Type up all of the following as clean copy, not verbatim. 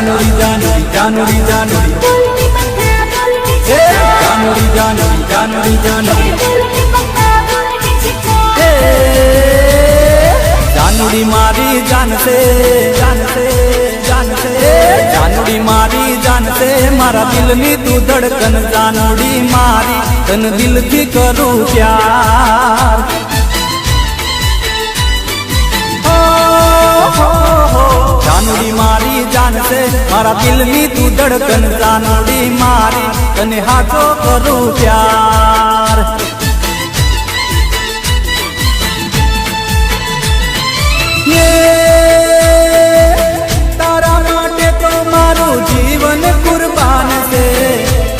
જાનુડી જાનુડી જાનુડી જાનુડી જાનુડી જાનુડી જાનુડી જાનુડી જાનુડી મારી જાનસે જાનસે જાનસે જાનુડી મારી જાનસે મારા દિલની તું ધડકન જાનુડી મારી તન દિલથી કરું પ્યાર જાનુડી મારી જાનસે મારા દિલની તું ધડકન જાનુડી મારી તને હાથો કરું પ્યાર તારા માટે તો મારું જીવન કુરબાન છે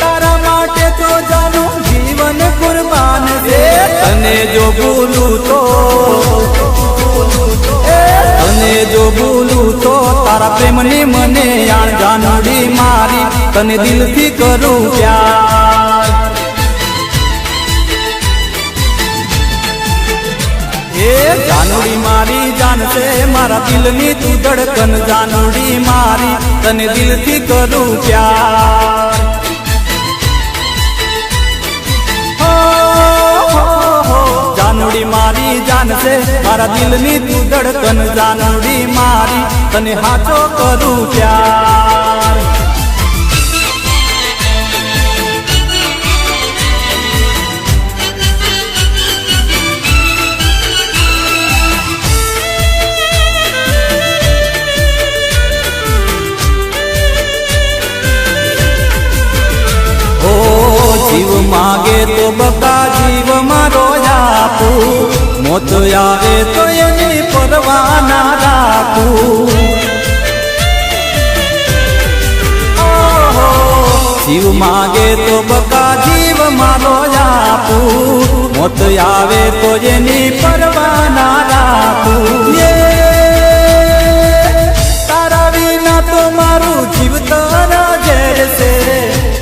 તારા માટે તો જાનું જીવન કુરબાન છે તને જો ભૂલું તો તને જો ભૂલું તો તારા પ્રેમની મને યાણ જાનુડી મારી તને દિલથી કરું પ્યાર જાનુડી મારી જાનસે મારા દિલની તું ધડકન જાનુડી મારી તને દિલથી કરું પ્યાર જાનુડી મારી જાનસે મારા દિલની તું ધડકન જાનુડી મારી તને હાથો કરું પ્યાર જીવ માગે તો બકા જીવ મારો આપું મોત આવે તો એની પરવા ના રાખું જીવ માગે તો બકા જીવ મારો આપું મોત આવે તો એની પરવા ના રાખું તારા વિના તો મારું જીવતર ઝેર છે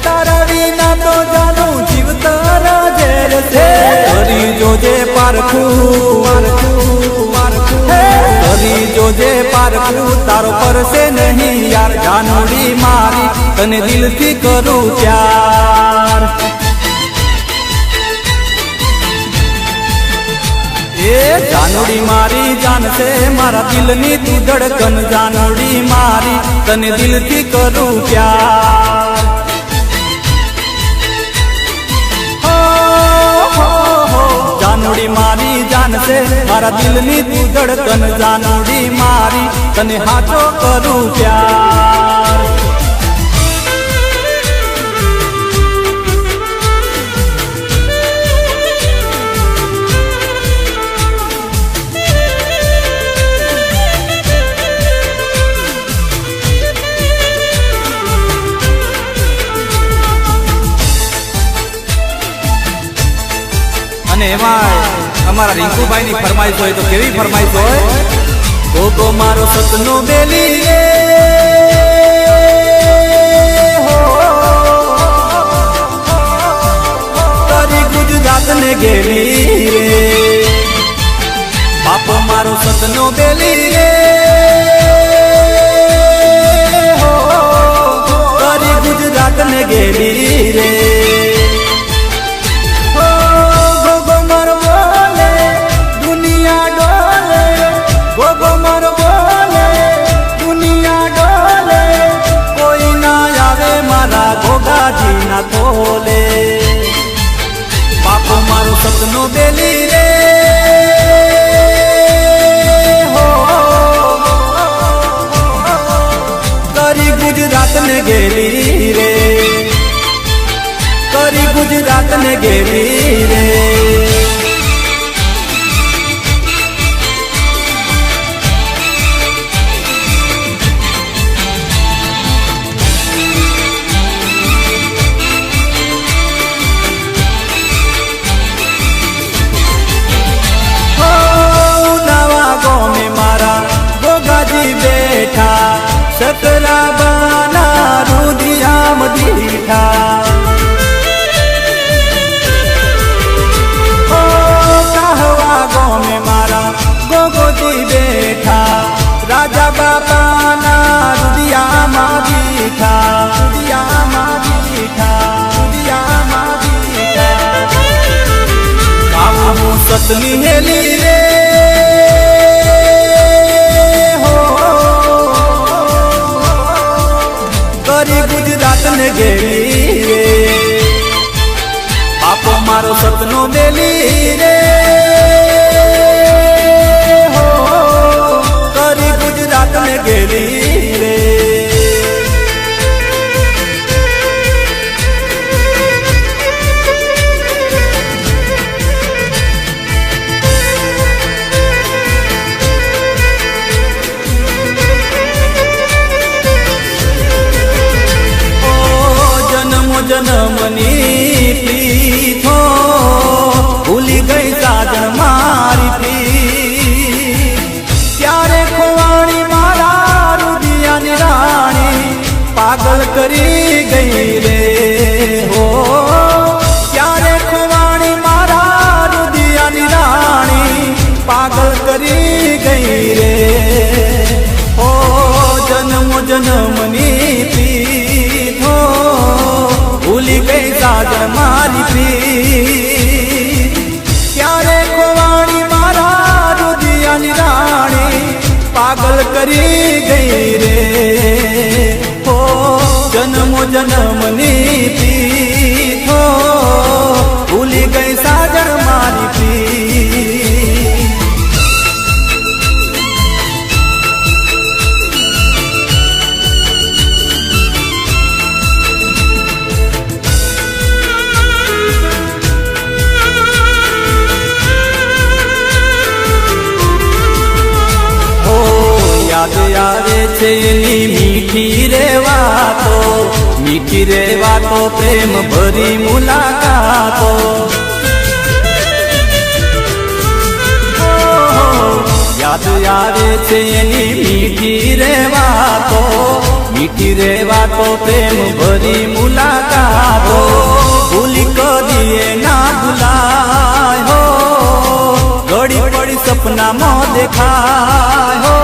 તારા વિના તો જાનું જીવતર ઝેર છે કરી જોજે પારખું કરી જોજે પારખું તારો પરસે નહીં યાર જાનુડી મારી તને દિલથી કરું પ્યાર જાનુડી મારી જાનસે મારા દિલની તું ધડકન જાનુડી મારી તને દિલથી કરું પ્યાર જાનુડી મારી જાનસે મારા દિલની તું ધડકન જાનુડી મારી તને હાથો કરું પ્યાર અને એમાં અમારા રિંકુભાઈ ની ફરમાઈશ હોય તો કેવી ફરમાઈશ હોય ગોગો મારો સતનો બેલી રે તારી ગુજરાત ને ગેલી રે બાપો મારો સતનો બેલી રે તારી ગુજરાત ને ગેલી રે બોલે બાપો મારો સપનો બેલી રે હો કરી ગુજરાત ને ગેલી રે કરી ગુજરાત ને ગેલી રે सकरा बाना रुदिया मदीठा ओ कहवा गाँव में मारा गोगोजी बैठा राजा बाबा ना रुदिया मादी સતની હેલી રે હો કરી ગુજરાત ને ગેલી રે બાપો મારો સતનો બેલી રે હો કરી ગુજરાત ને ગેલી રે જન્મની પીઠો ભૂલી ગઈ સાજણ મારી પી ત્યારે ખોવાણી મારા રુદિયાની રાણી પાગલ કરી ગઈ રે હો ત્યારે ખોવાણી મારા રુદિયાની રાણી પાગલ કરી ગઈ રે હો જન્મની પીઠો ભૂલી ગઈ સાજણ મારી પી ક્યારે ખોવાણી મારા રુદિયાની રાણી પાગલ કરી ગઈ રે હો જન્મની પીઠો ભૂલી ગઈ સાજણ મારી પી યાદ આવે છે એની મીઠી રે વાતો પ્રેમ ભરી મુલાકાતો યાદ આવે છે એની મીઠી રે વાતો પ્રેમ ભરી મુલાકાતો ભૂલી કદીએ ના ભૂલાય હો ઘડી પડી સપનામાં દેખાય હો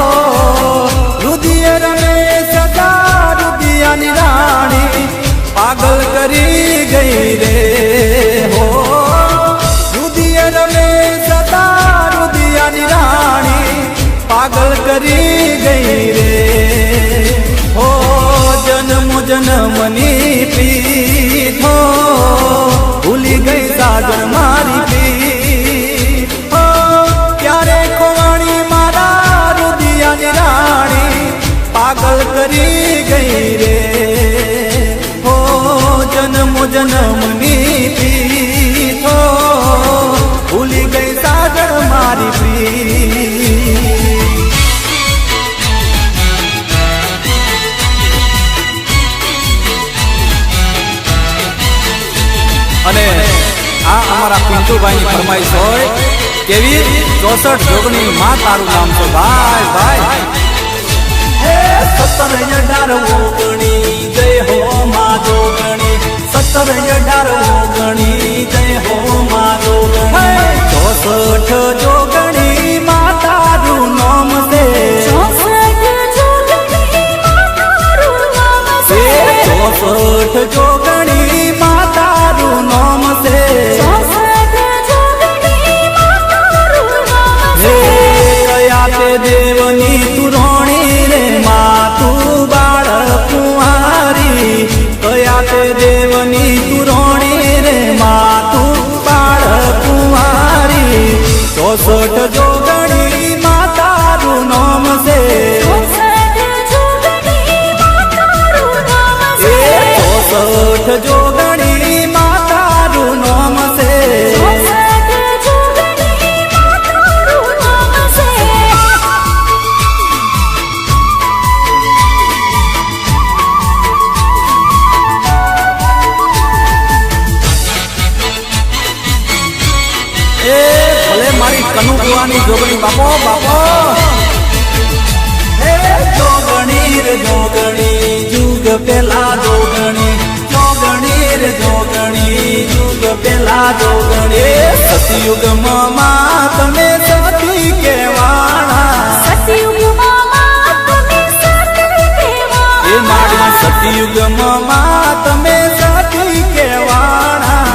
રુદિય રમે સદા રુદિયાની રાણી પાગલ કરી ગઈ રે હો રુદિય રમે સદા રુદિયાની રાણી પાગલ કરી ગઈ રે હો જન્મની પીઠો ભૂલી ગઈ સાજણ મારી પી હો ક્યારે ખોવાણી મારા રુદિયાની રાણી પાગલ કરી ગઈ રે હો જન્મની પીઠો ભૂલી ગઈ સાજણ મારી પી અને આ અમારા પિન્ટુભાઈની ફરમાઈશ હોય કેવી 64 જોગણી માં તારું નામ છે ભાઈ ભાઈ હે 17 ઓગણી જય હો માં જોગણી 17 ઓગણી જય હો માં જોગણી 64 જોગણી માં તારું નામ છે 64 જોગણી માં તારું નામ છે દેવની તુરોણી રે માં તું બાળ કુંવારી કયા તે દેવની તુરોણી રે માં તું બાળ કુંવારી 64 જોગણી માં તારું નામ છે 64 જોગણી માં તારું નામ છે ભલે મારી કનુકુવાની જોગણી બાપો બાપો હે જોગણી રે જોગણી જુગ પેલા જોગણી રે જોગણી જુગ પેલા જોગણી સતયુગમાં તમે સતી કેવાણા એ મારી સતયુગમાં તમે સતી કેવાણા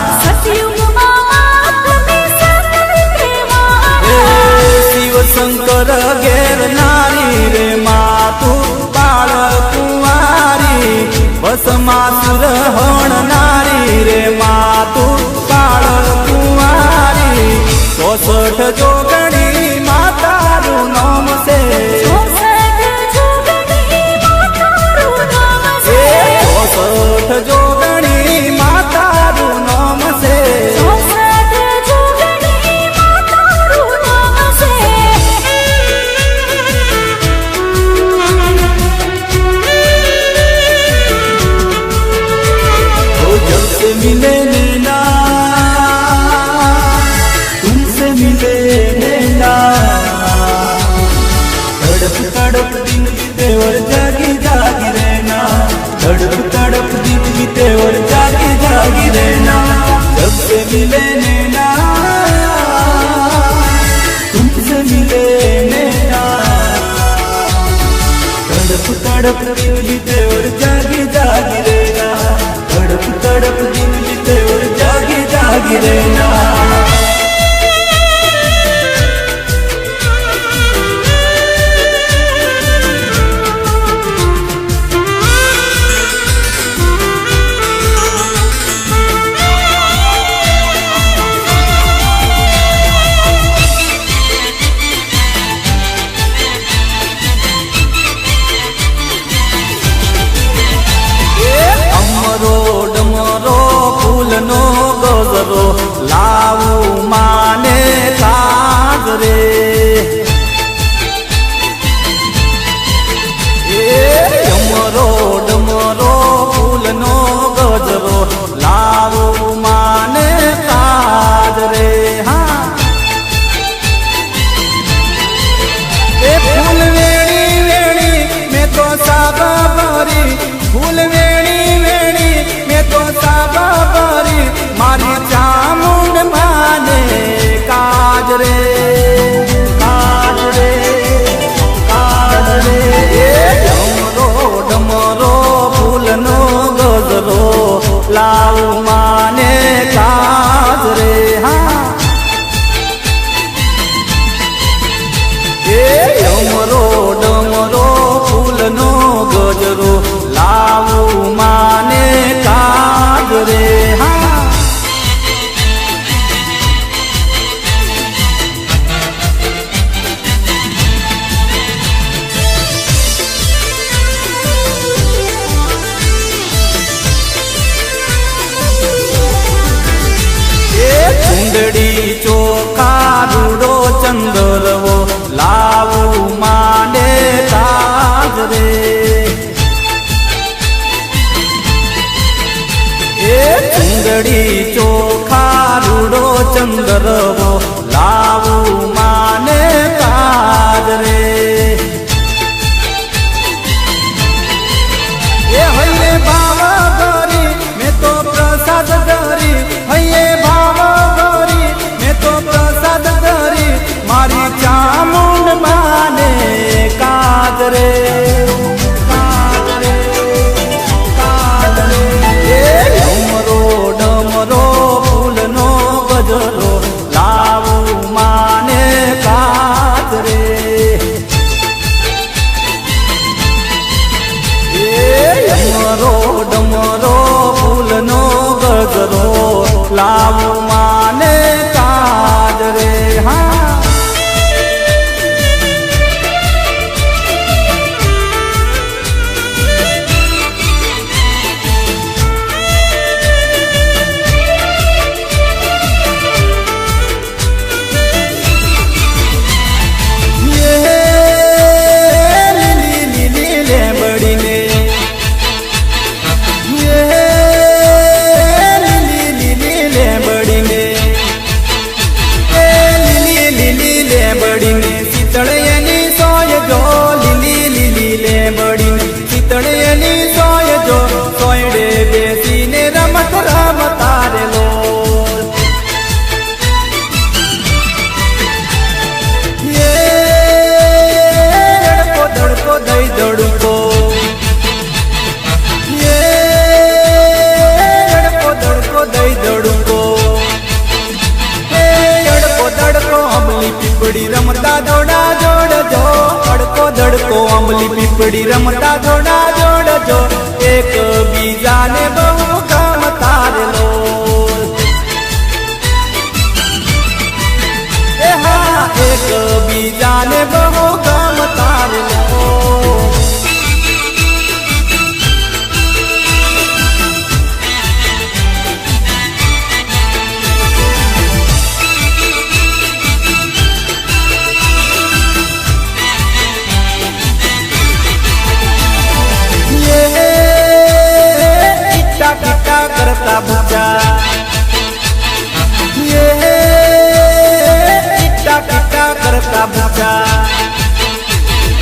શંકર ઘેર નારી રે માતું બાળ કુંવારી ભસ્માસુર હણનારી રે માતું બાળ કુંવારી 64 જોગણી માતાનું નામ છે 64 જોગણી માતાનું નામ છે मिले नैना तुमसे मिले नैना तड़प तड़प दिन बीते और जागी जागी रहना तड़प तड़प दिन बीते और जागी जागी रहना जब से मिले नैना तुमसे मिले नैना तड़प तड़प दिन बीते और जागी जागी रहना तड़प तड़प दिन बीते और जागी जागी रहना નો ગજરો લાવું માને કાજ રે ડમરો ડમરો ફૂલનો ગજરો લાવું માને કાજ રે હા એ ફૂલ વેણી વેણી મેં તો સાબા ભરી ફૂલ વેણી વેણી મેં તો સાબા ભરી મારી ચામુંડ માને કાજ રે કાજ રે કાજ રે ડમરો ડમરો ફૂલનો ગજરો લાવું માને કાજ રે હા એ ડમરો ડમરો ફૂલનો ગજરો લાવું માને કાજ રે હા ચુંદડી ચોખા રૂડો ચંદરવો લાવું માને કાજ રે એ ચુંદડી ચોખા રૂડો ચંદરવો લાવું માને કાજ રે એ હૈયે ભાવ ભરી મેં તો પ્રસાદ ધરી હૈયે ભાવ ભરી મેં તો પ્રસાદ ધરી મારી ચામુંડ માને કાજ રે કાજ રે કાજ રે એ ડમરો ડમરો ફૂલનો ગજરો લાવું માને કાજ રે ડમરો ડમરો ફૂલનો ગજરો લાવું માને કાજ રે હા પીપળી રમતા દોડા જો એક બીજાને બહુ ગમતા રે લોલ એ હા એક બીજાને બહુ ગમતા રે લોલ करता बुचा ये इट्टा किट्टा करता बुचा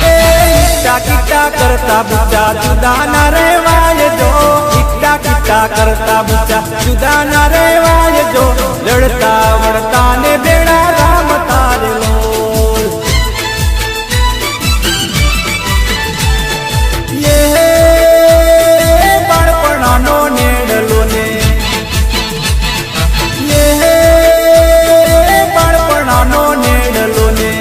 ए इट्टा किट्टा करता बुचा जुदा ना रहवाय जो इट्टा किट्टा करता बुचा जुदा ना रहवाय जो लड़ता वड़ता ने बेड़ा राम तारे लोल ये बाळपणानो नेडलो ने बाळपणानो नेडलो ने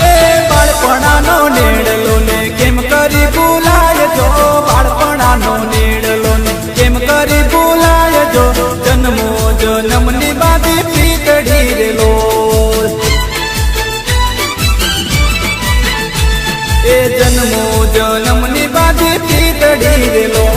ए बाळपणानो नेडलो ने केम करी भूलाय जो बाळपणानो नेडलो ने केम करी भूलाय जो जन्मो जन्मनी बाधी पीतडी रे लोल ए जन्मो जन्मनी बाधी पीतडी रे लोल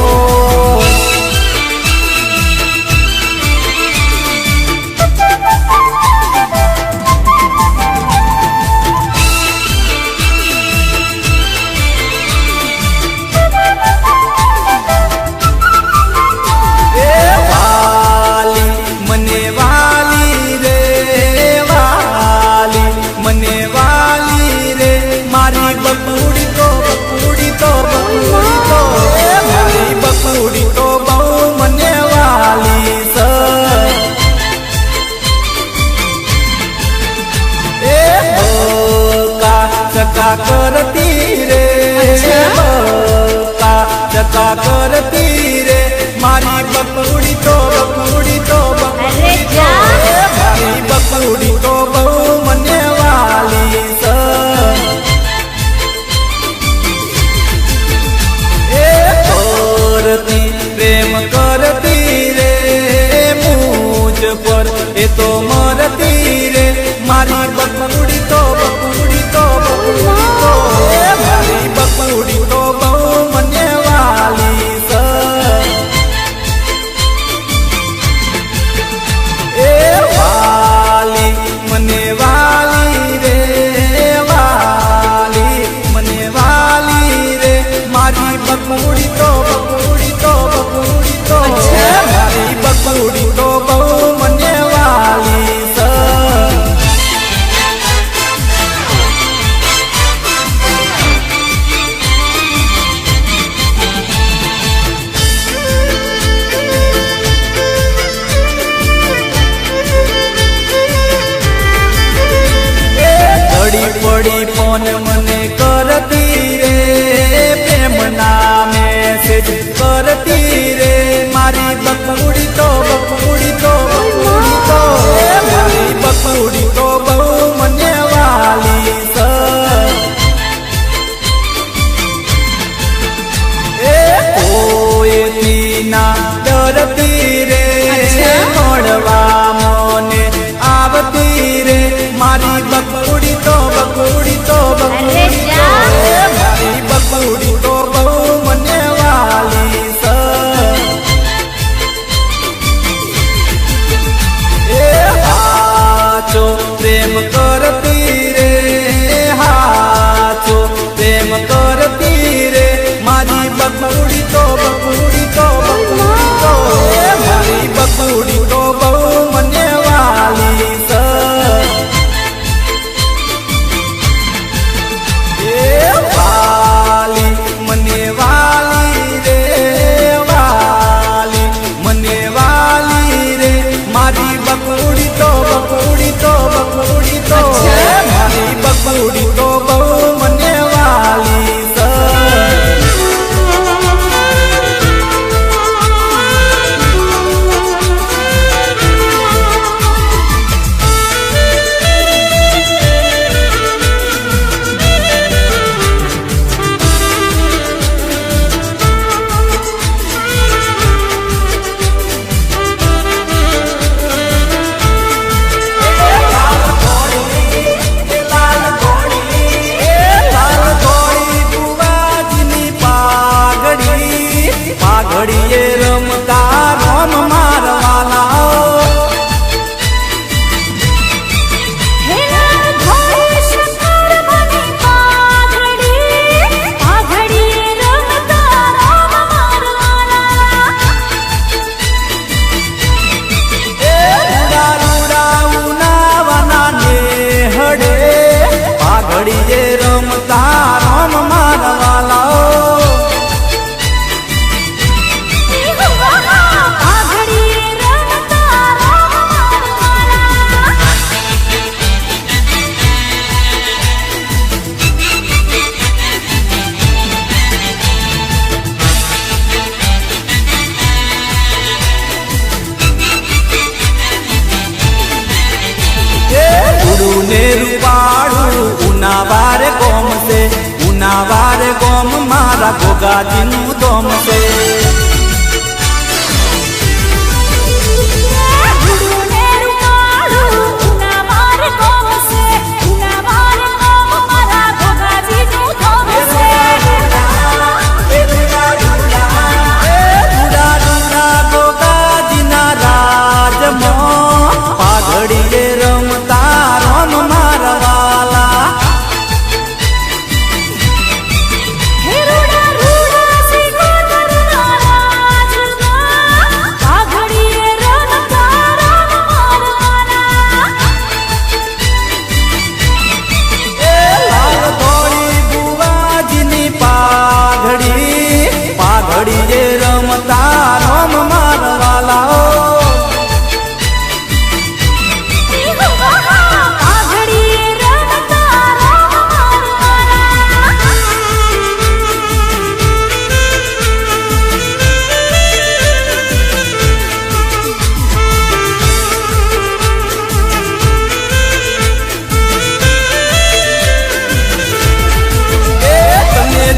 चका करती रे चका करती रे मारी बकुड़ी तो मारी बकुड़ी तो बहु मने वाली स ए करती प्रेम करती रे मुझ पर ए तो मरती रे मारी बकुड़ी तो मारी बकुड़ी तो बहु मने वाली स ए वाली मने वाली रे वाली मने वाली रे मारी बकुड़ी तो मारी बकुड़ी तो बहु मने वाली स पड़ी फोन मने करती रे प्रेम ना मैसेज करती रे मारी बकुड़ी तो मारी बकुड़ी तो बहु मने वाली स ए कोई तीना डरती रे मोड़वा मोने आवती रे मारी बकुड़ी तो मारी बकुड़ी तो बहु मने वाली स ए हाचो प्रेम करती रे हाचो प्रेम करती रे मारी बकुड़ी तो मारी बकुड़ी तो बहु मन ગોમ મારા ગોગાજીનું દોમ છે. પાઘડીએ રમતા રોમ મારા વાલા. પાઘડીએ રમતા રોમ મારા વાલા.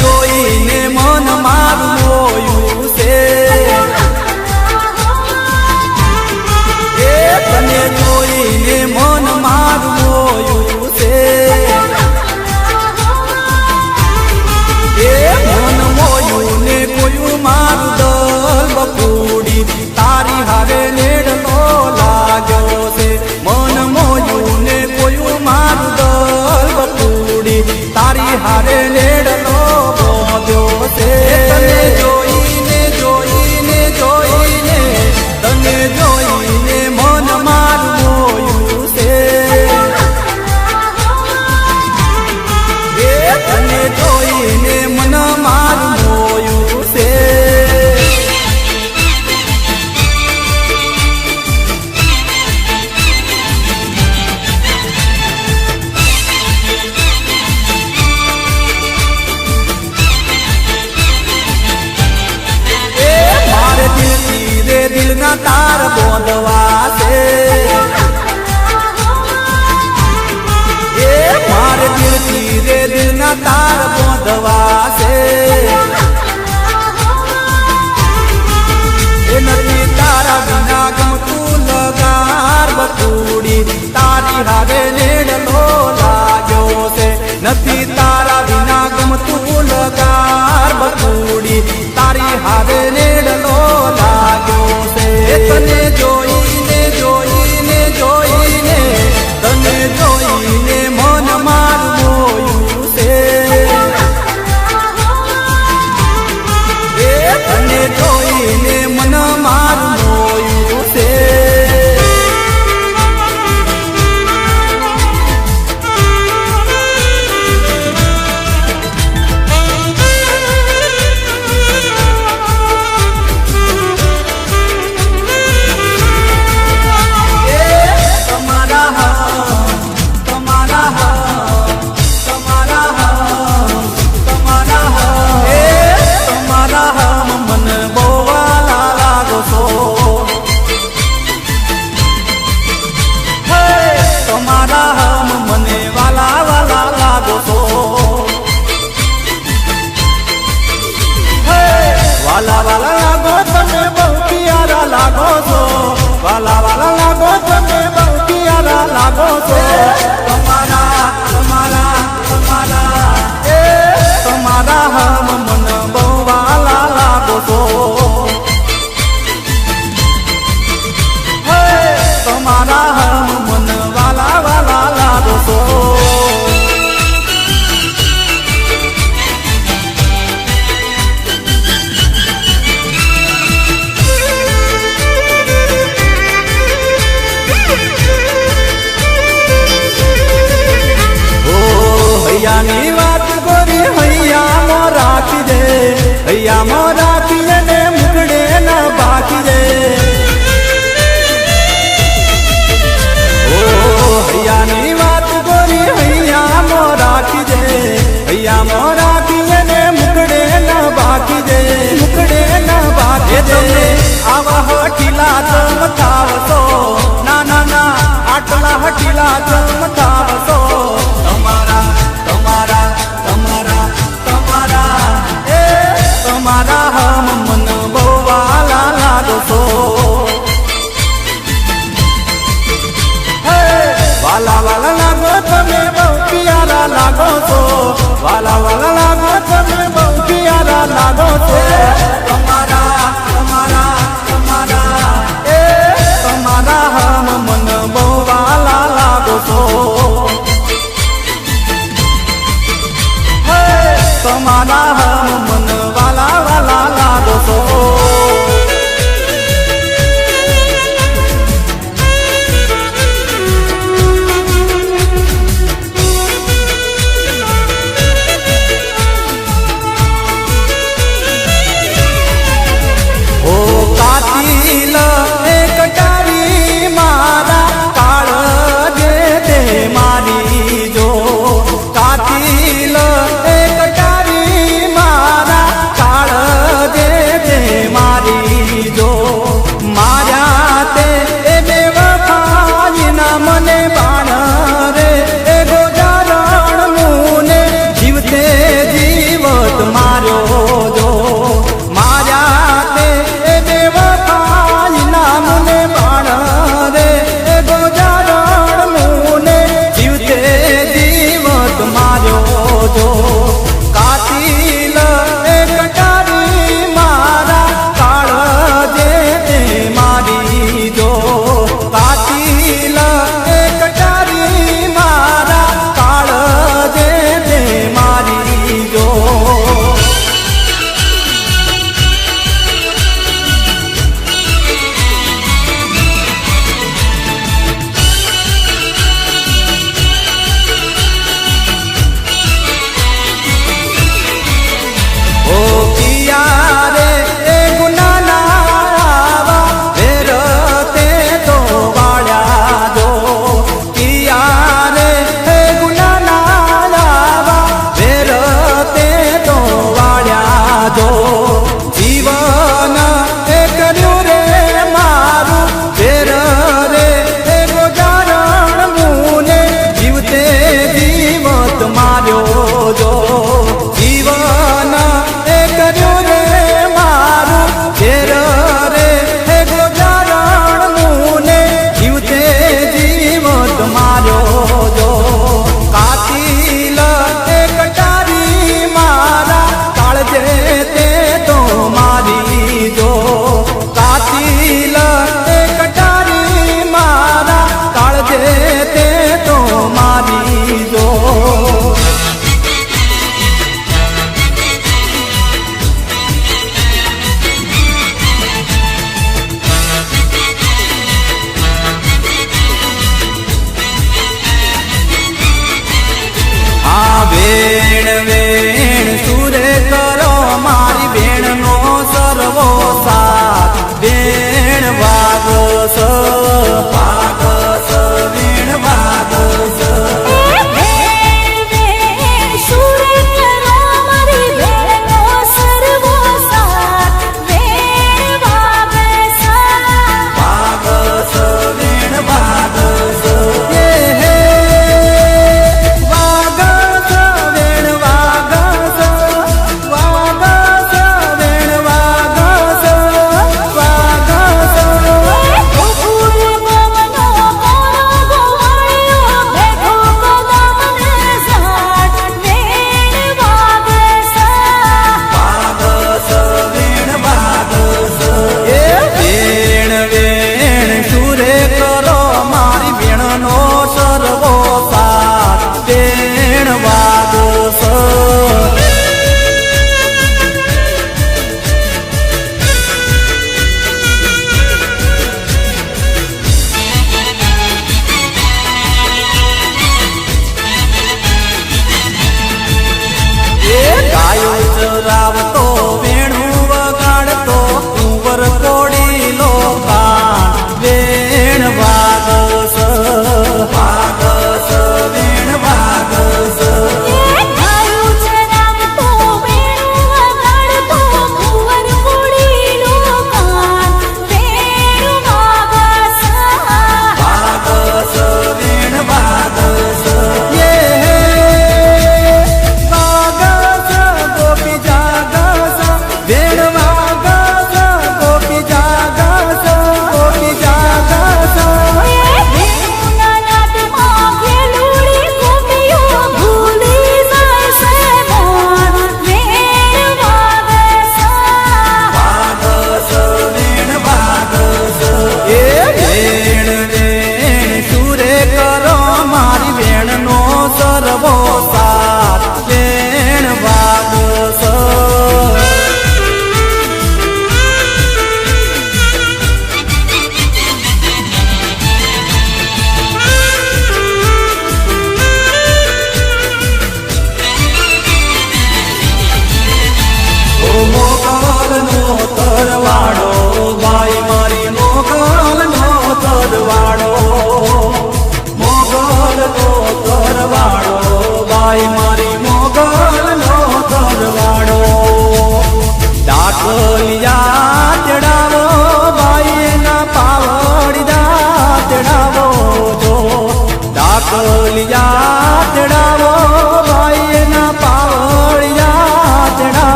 જોઈને મન મારું મોયું છે. તને જોઈને મન મારું મોયું છે. મન મોયું ને કોયું મારું દલ બપુડી તારી હારે નેડલો લાગ્યો છે. મન મોયું ને કોયું મારું દલ બપુડી તારી હારે નેડલો તને જોઈને જોઈને જોઈને તને જોઈને મન મારું મોયું છે. તને જોઈને મન મારું મોયું છે. દિલના તાર બોંધવા છે. મારે દિલથી રે દિલના તાર બોંધવા છે. નથી તારા વિના ગમતું લગાર બકુડી તારી હારે નેડલો લાગ્યો છે. નથી તારા વિના ગમતું લગાર બકુડી તારી હારે નેડલો લાગ્યો છે. તને જોઈને જોઈને જોઈને તને જોઈને મન મારું મોયું છે. તને જોઈને મન મારું મોયું છે. વાલા વાલા લાગો તમે બહુ પ્યારા લાગો છો. વાલા વાલા લાગો તમે બહુ પ્યારા લાગો છો. તમારા તમારા તમારા તમારા હમ મન બહુ વાલા લાગો છો. તમારા હમ મન વાલા વાલા લાગો છો.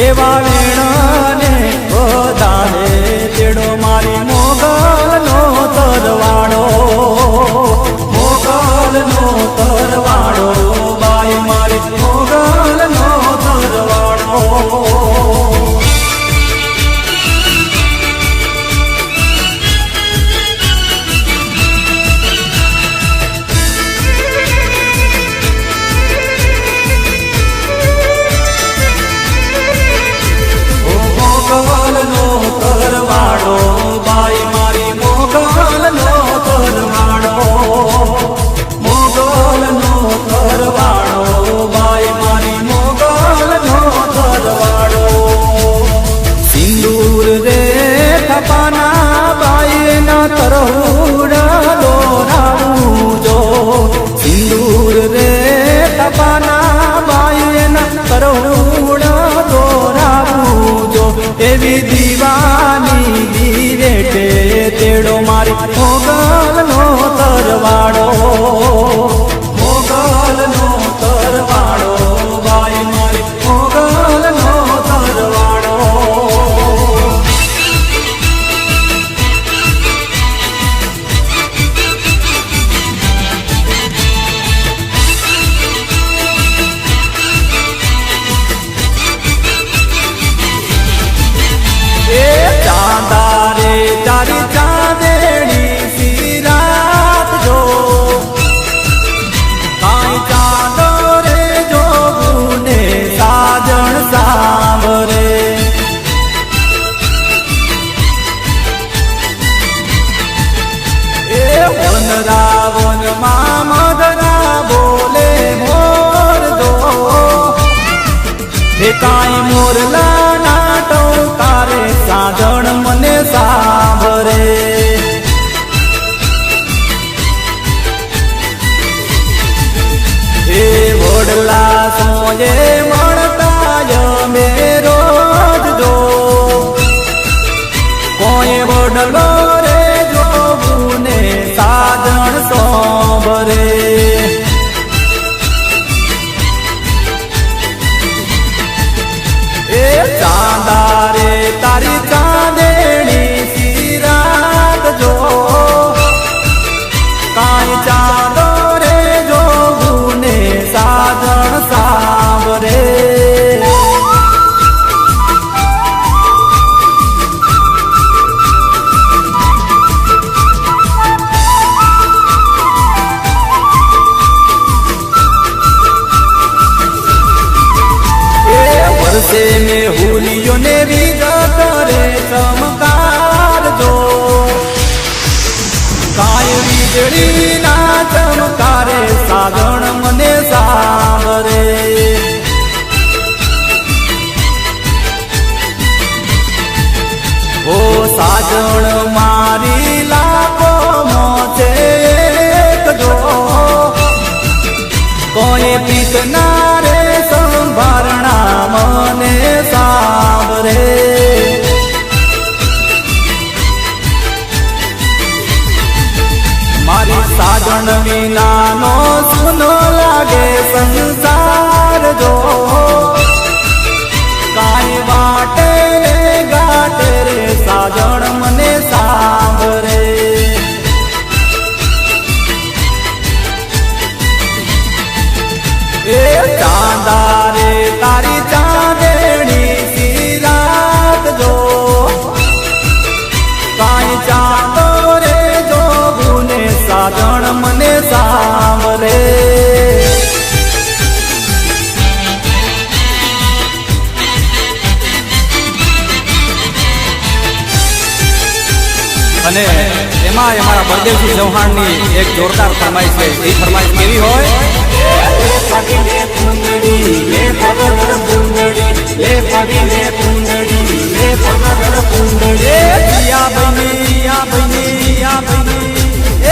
એવા વેણાને વધારે તેડો મારી મોગલનો તરવાડો, મોગલનો તરવાડો, બાઈ મારી મોગલનો તરવાડો. મોગલનો તરવાડો, બાઈ મારી મોગલનો તરવાડો, મોગલનો તરવાડો, બાઈ મારી મોગલનો તરવાડો. સિંદૂર રે થપાના બાઈના તરહુડા દોરાવું જો, સિંદૂર રે થપાના બાઈના તરહુડા દોરાવું જો. એવી દીવાની દીવેટે તેડો મારી મોગલનો તરવાડો, મોગલનો તરવાડો, બાઈ મારી મોગલનો તરવાડો. ચાંદા રે તારી ચાંદેણી સિરાત જો, કાંઈ ચાંદો રે જોવું ને સાજણ સાંભરે. એ વનરાવનમાં મધરા બોલે મોર દો, એ કાંઈ મોરલા નાટો તારે સાજણ મને સાંભરે. એ વડલા સોજે મળતા મે રોજ જો, કોઈ વડલો રે જોવું ને સાજણ સાંભરે. એ ચાંદા રે તારી ચાંદેણી સિરાત જો, કાંઈ ચાંદો રે જોવું ને સાજણ સાંભરે. વર્ષે મેં હુલિયો ને વિગત રે ચમકાર જો, કાંઈ વીજળી ના ચમકારે સાજણ મને સાંભરે. ઓ સાજણ મારી લાખો મોચે જો, કોઈ પીતના રે સંભારણા મને સાંભરે. મારી સાજણ વિનાનો સુનો લાગે સંસાર જો, કાંઈ વાટે રે ગાટે રે સાજણ મને સાંભરે. એ ચાંદા રે તારી ચાંદેણી સિરાત જો, કાંઈ ચાંદો રે જોવું ને સાજણ મને સાંભરે. અને એમાં અમારા બળદેવસિંહ ચૌહાણની એક જોરદાર ફરમાઈશ છે. એ ફરમાઈશ કેવી હોય? પગીને પૂંદડી લે પગડ પૂંદડી, લે પગીને પૂંદડી લે પગડ પૂંદડી. પિયા બની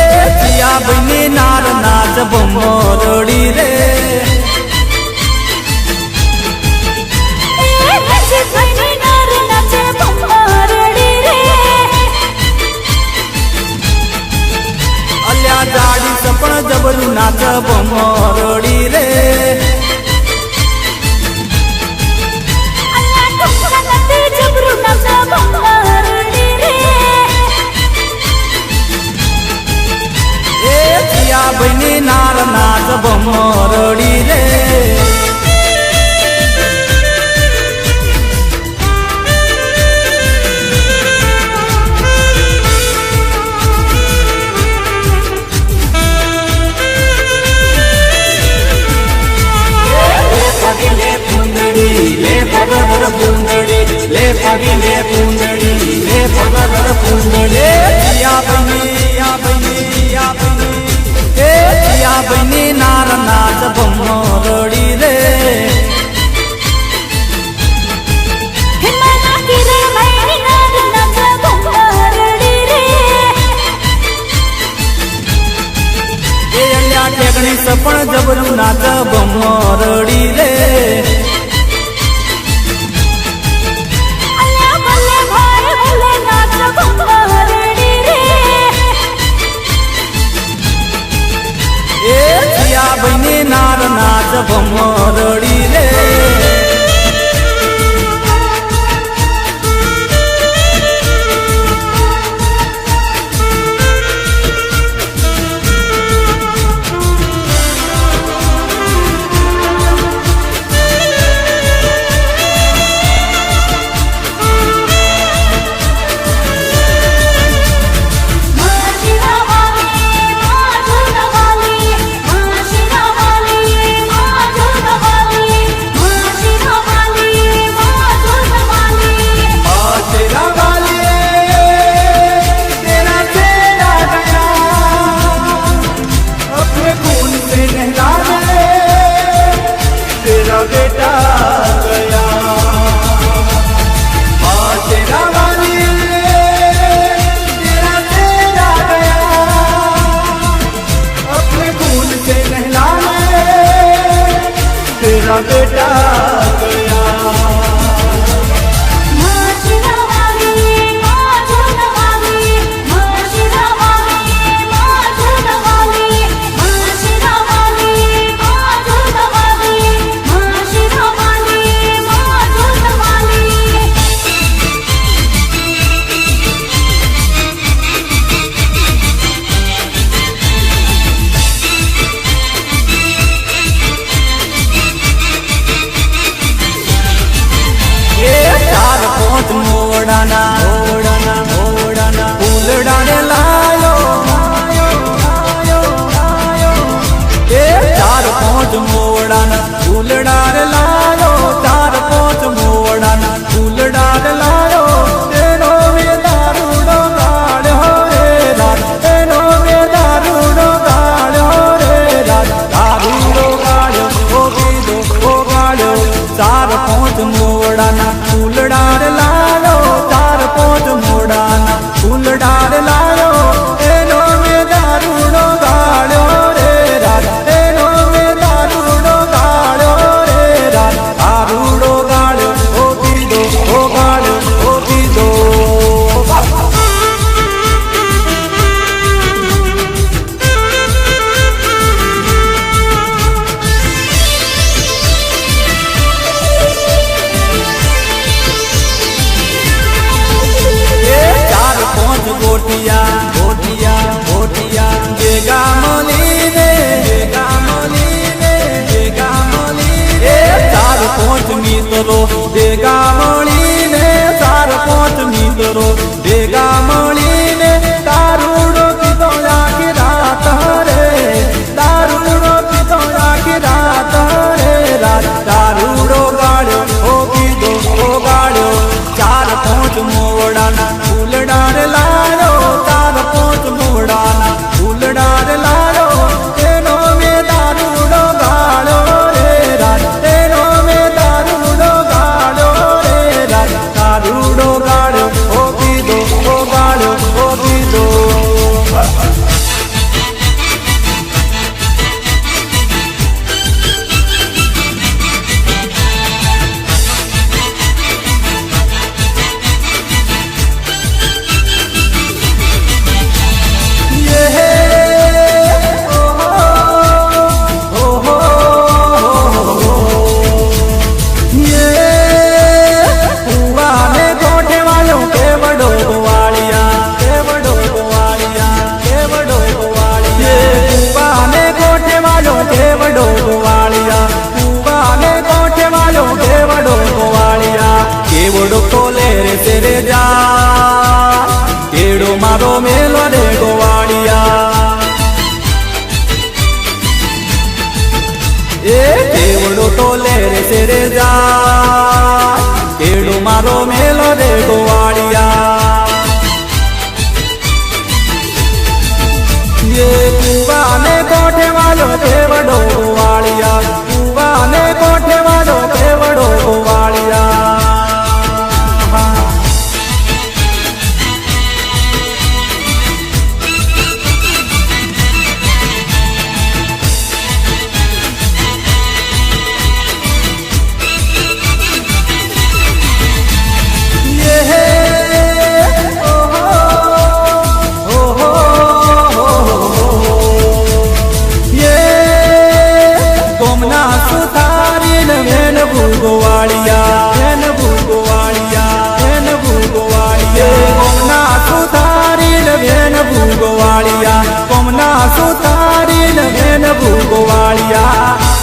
એ પિયા બની નાર નાચ ભમરડી રે. અલ્યા જાડી સપણ જબરું નાચ ભમરડી રે. કરીને કુંડળી રે પગર કુંડળે યા બની નાર નાચ ભમનો રડી રે ઠેકણી સપણ જબરું નાચ ભમનો રડી રે બની નાર નાચ ભમો રડી રે बेटा ફૂલડાને લાયો ચાર પાંચ મોવડાના ફૂલડાને લાયો ચાર પાંચ મોવડાના ફૂલડાને લાયો એનો મે દારૂડો ગાળ્યો રે રાત એનો મે દારૂડો ગાળ્યો રે રાત દારૂડો ગાળ્યો ઓ ગાળ્યો ચાર પાંચ મોવડાના ફૂલડાને લાયો ચાર પાંચ મોવડાના ફૂલડાર લાયો એનો મે દારૂડો ગાળ્યો રે રાત એનો મે દારૂડો ગાળ્યો રે રાત દારૂડો ગાળ્યો ઓ ગાળ્યો ઓ પીધો ગોટિયા ભેગા મળીને ચાર પાંચ મિત્રો ભેગા મળીને ચાર પાંચ મિત્રો ભેગા મળીને દારૂડો પીધો આખી રાત રે દારૂડો પીધો આખી રાત રે રાત દારૂડો ગાળ્યો ઓ પીધો ઓ ગાળ્યો ચાર પાંચ મોવડાના ફૂલડાર લાયો ચાર પાંચ મોવડાના ફૂલડાર લાયો એનો મે દારૂડો ગાળ્યો રે રાત એનો મે દારૂડો ગાળ્યો રે રાત દારૂડો ગાળ્યો ઓ પીધો ઓ ગાળ્યો ઓ પીધો કેવડો તોલે રે તેરે જા કેડો મારો મેલો રે ગોવાળિયા એ કેવડો તોલે રે તેરે જા કેડો મારો મેલો રે ગોવાળિયા ये કુવાને કોઠે વાળો કેવડો ગોવાળિયા કુવાને કોઠે વાળો કેવડો ગોવાળિયા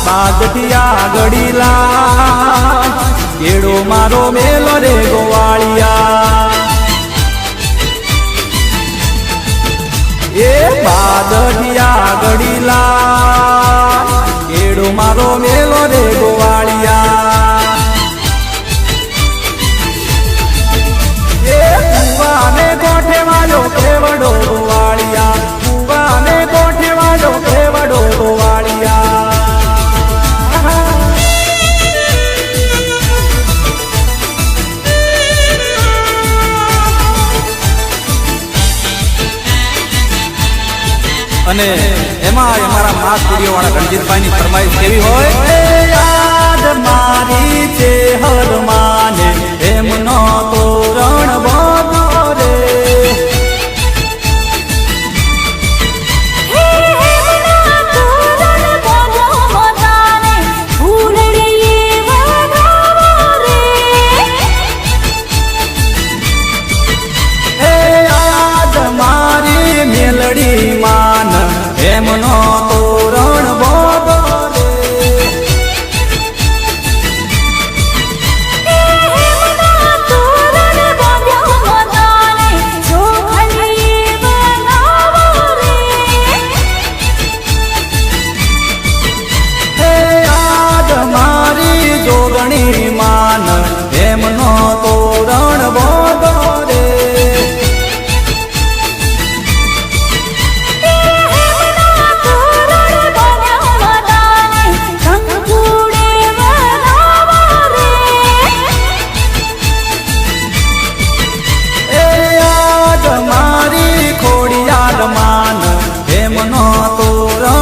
બાદઠિયા ગડીલા કેડો મારો મેલો રે ગોવાળિયા એ બાદઠિયા ગડીલા કેડો મારો મેલો રે ગોવાળિયા એ કુવાને કોઠે વાળો કેવડો ગોવાળિયા કુવાને કોઠે વાળો કેવડો ગોવાળિયા અને એમાં અમારા માસ સ્ટુડિયો વાળા રણજીતભાઈ ની ફરમાઈશ કેવી હોય યાદ મારી છે હર માને એમનો તોરણ બોલો રે એમનો તોરણ બોલો રે યાદ મારી જોગણી માન એમનો તોરણ બોલો રે એમનો તોરણ બોલો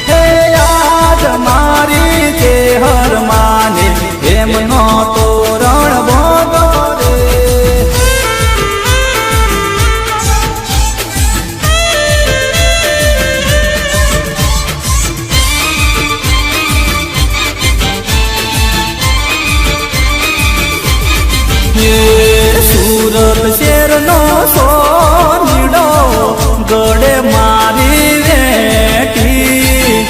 રે યાદ મારી છે હર માને એમનો તોરણ બોલો રે સુરત શેરનો સોનીડો ગળે મારી વેઠી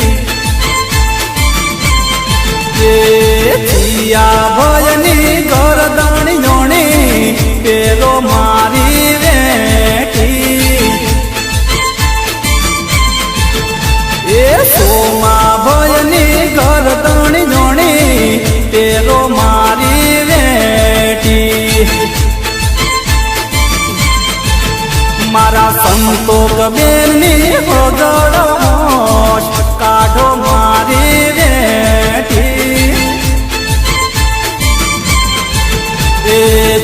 ચિયા ભયની ગરદણી જોણી પેલો મારી વેઠી એ સોમા ભયની ગરદણી જોણી પેલો મારી વેઠી મારા સંતોષ બેનની હોગળો કાઢો મારી વેઠી એ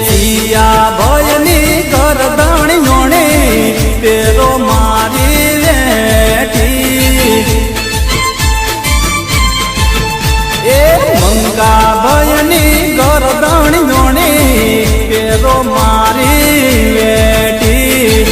ચિયા ભયની ગરદણી જોણી પેલો મારી વેઠી એ મંગા ભયની ગરદણી જોણી પેલો મારી વેઠી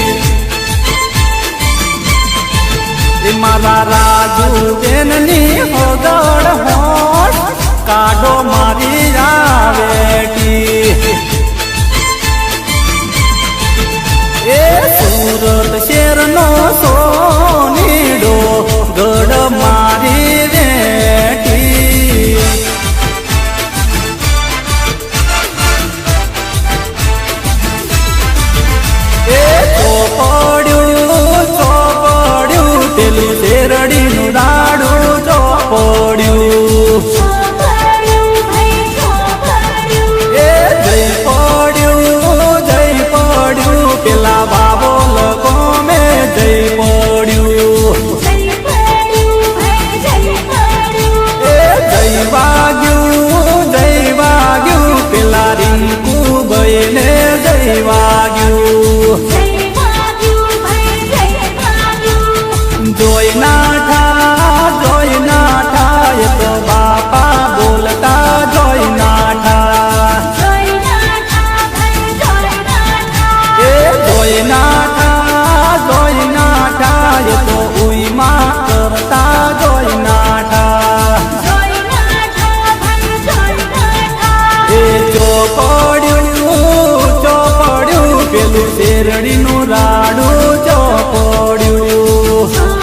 મેરડીનું રાડું જો પડ્યું.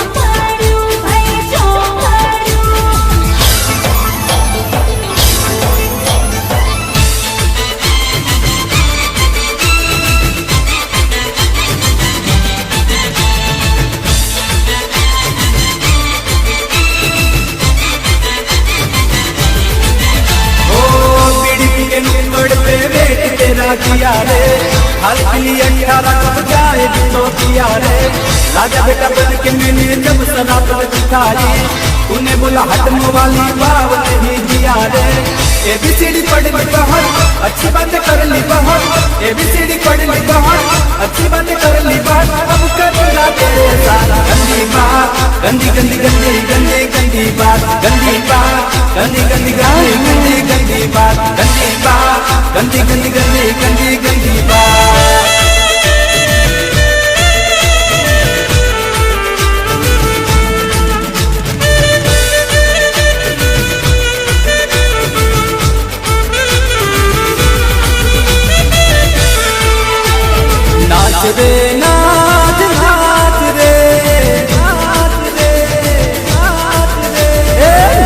किया रे हल्की 18 कब जाए तो किया रे राजा बेटा बन के मैंने जब शराब दिखाई तूने बोला हटम वाली बाव नहीं दिया रे एबीसीडी पढ़ ली बाहर अच्छी बात कर ली बाहर एबीसीडी पढ़ ली बाहर अच्छी बात कर ली बाहर अब करूंगा तेरे साथ गंदी बात गंदी गंदी गंदी गंदी गंदी बात गंदी बात गंदी गंदी गंदी गंदी गंदी बात गंदी बात गंदी गंदी गंदी गंदी गंदी बात. नाच रे नाच नाच रे नाच रे नाच रे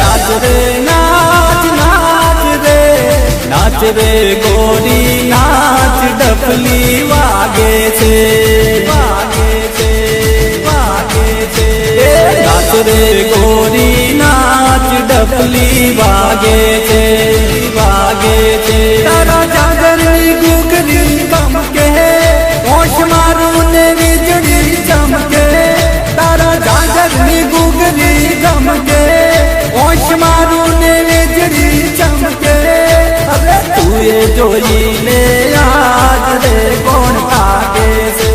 नाच रे नाच नाच रे नाच रे गोरी नाच डफली वागे छे वागे छे वागे छे नाच रे गोरी नाच डफली वागे छे वागे छे तारा जागरनी गुगरी कम के होश मारू ने वीजड़ी चमके तारा जागरनी गुगरी चमके होश मारू ने वीजड़ी चमके अरे तू ये जोई ले आज रे कौन आगे से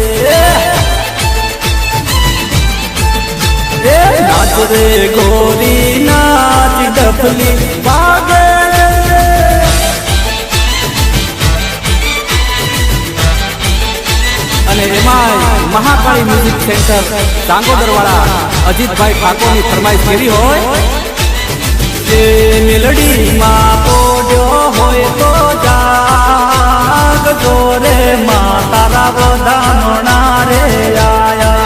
नाच रे गोरी नाच डफली वागे. અને એમાં મહાકાળી મ્યુઝિક સેન્ટર ચાંગોદરવાળા અજીતભાઈ ઠાકોરની ફરમાઈશ કેવી હોય જે મેલડીમાં પોડ્યો હોય તો જાગજો રે માં તારા વધામણા રે આયા.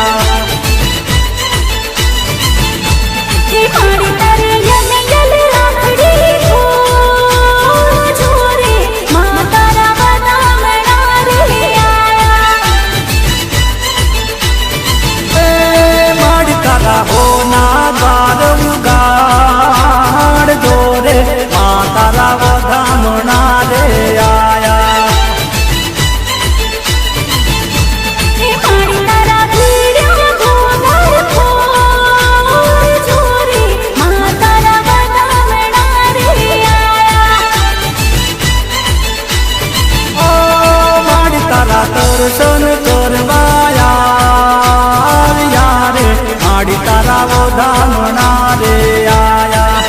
દર્શન કરવાયા યારે માડી તારા વધામણા રે આયા.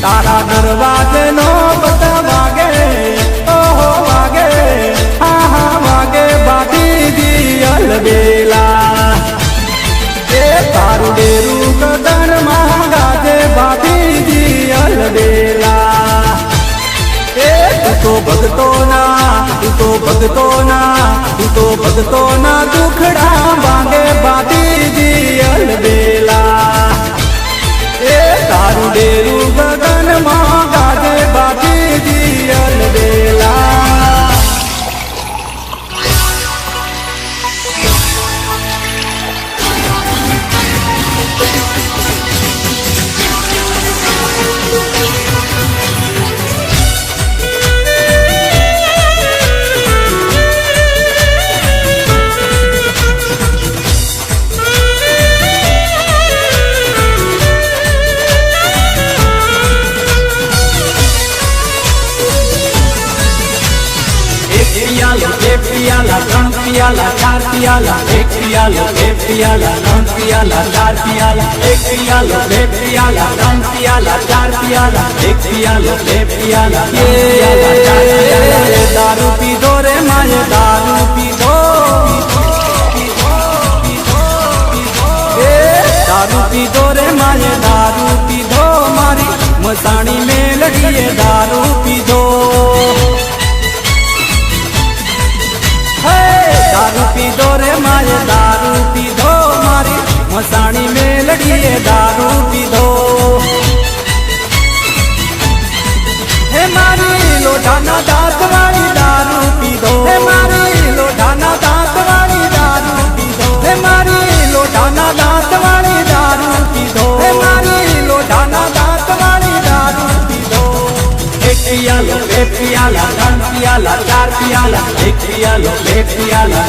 तारा दरवाजे नो पता वागे ओहो वागे हाँ हाँ वागे बाती दियल बेला ए तारू डेरू कदन महंगा दे बाती दियल बेला. ए तू तो भगतो ना तू तो भगतो ना तू तो भगतो ना दुखड़ा वागे बाती दियल बेला. ए तारू डेरू गगन मां गाजे बाती दियल बेला. चार पियाला, एक पियाला, दो पियाला, तीन पियाला, चार पियाला, एक पियाला, दो पियाला, तीन पियाला, चार पियाला, एक पियाला, दो पियाला, तीन पियाला, चार पियाला। दारू पीधो रे माये दारू पीधो, दारू पीधो रे माये दारू पीधो, मारी मसाणी में लड़िए दारू पीधो। दारू पीधो रे माये दारू पीधो, मारी मसाणी में लड़िए दारू पीधो। हे मारी लोढ़ाना दांत वाली दारू पीधो, हे मारी लोढ़ाना दांत वाली दारू पीधो, हे मारी लोढ़ाना दांत वाली दारू पीधो, हे मारी लोढ़ाना दांत वाली दारू पीधो। एक पियाला, दो पियाला, तीन पियाला, चार पियाला, एक पियाला, दो पियाला,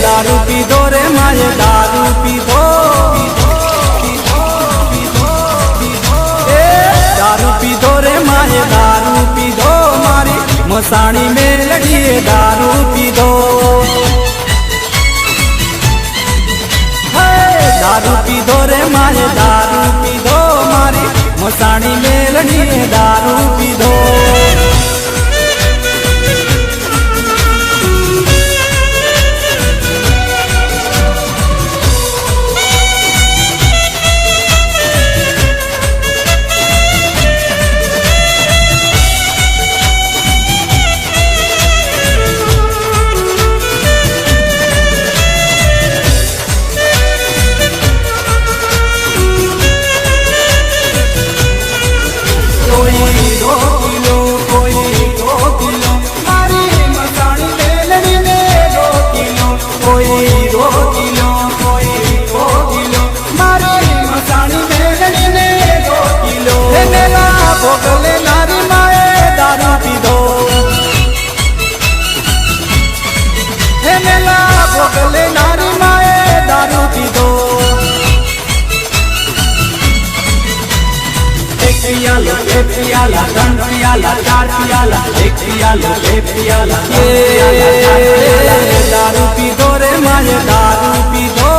दारू पीधो रे माये दारू पीधो, दारू पीधो रे माये दारू पीधो, मारी मसाणी में लड़िए दारू पीधो। दारू पीधो रे माये दारू पीधो, मारी मसाणी में लड़िए दारू पीधो। भोगले नारी माए दारू पीधो, हे मेला भोगले नारी माए दारू पीधो। एक पियाला, दो पियाला, तीन पियाला, चार पियाला, एक पियाला, दो पियाला, दारू पीधो रे माये दारू पीधो,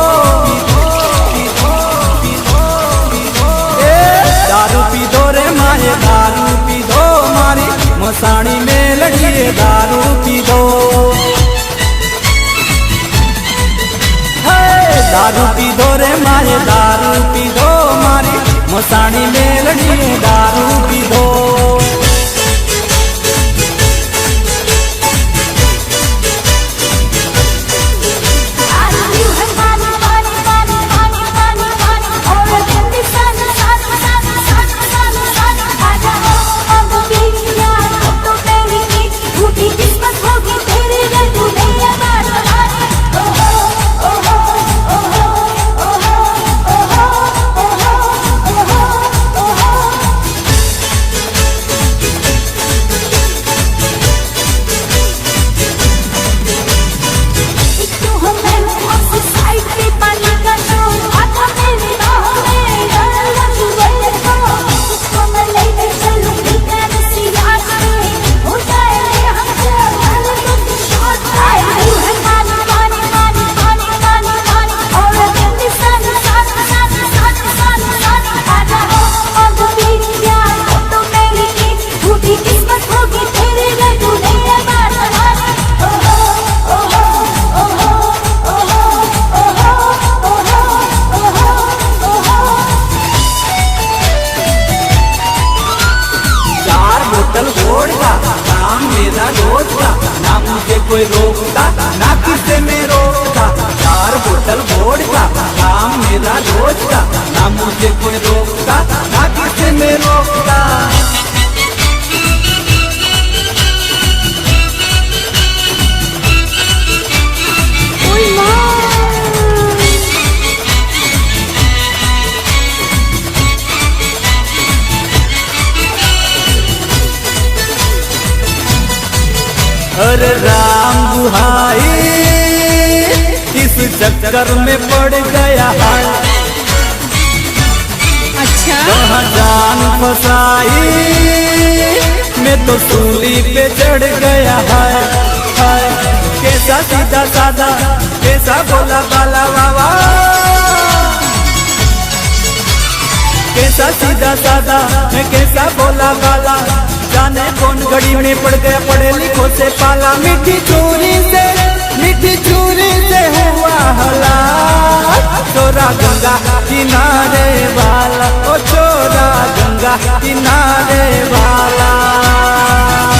दारू पीधो रे माये दारू पीधो, मारी मसाणी में लड़िए दारू पीधो। दारू पीधो रे माये दारू पीधो, मारी मसाणी में लड़िए दारू पीधो। कोई रोकता ना किसे में रोकता, चार बोतल वोडका काम मेरा रोज का, ना मुझे कोई रोकता ना किसे में रोकता। अरे राम दुहाई इस चक्कर में पड़ गया है, अच्छा जहाँ जान फसाई मैं तो सूली पे चढ़ गया है। कैसा कैसा सीधा सादा कैसा बोला बाला वावा, कैसा सीधा सादा मैं कैसा बोला बाला, जाने कौन घड़ी में पड़ गया पढ़े लिखों से पाला। मीठी चूरी से हुआ हला, छोरा गंगा किनारे वाला, ओ छोरा गंगा किनारे वाला।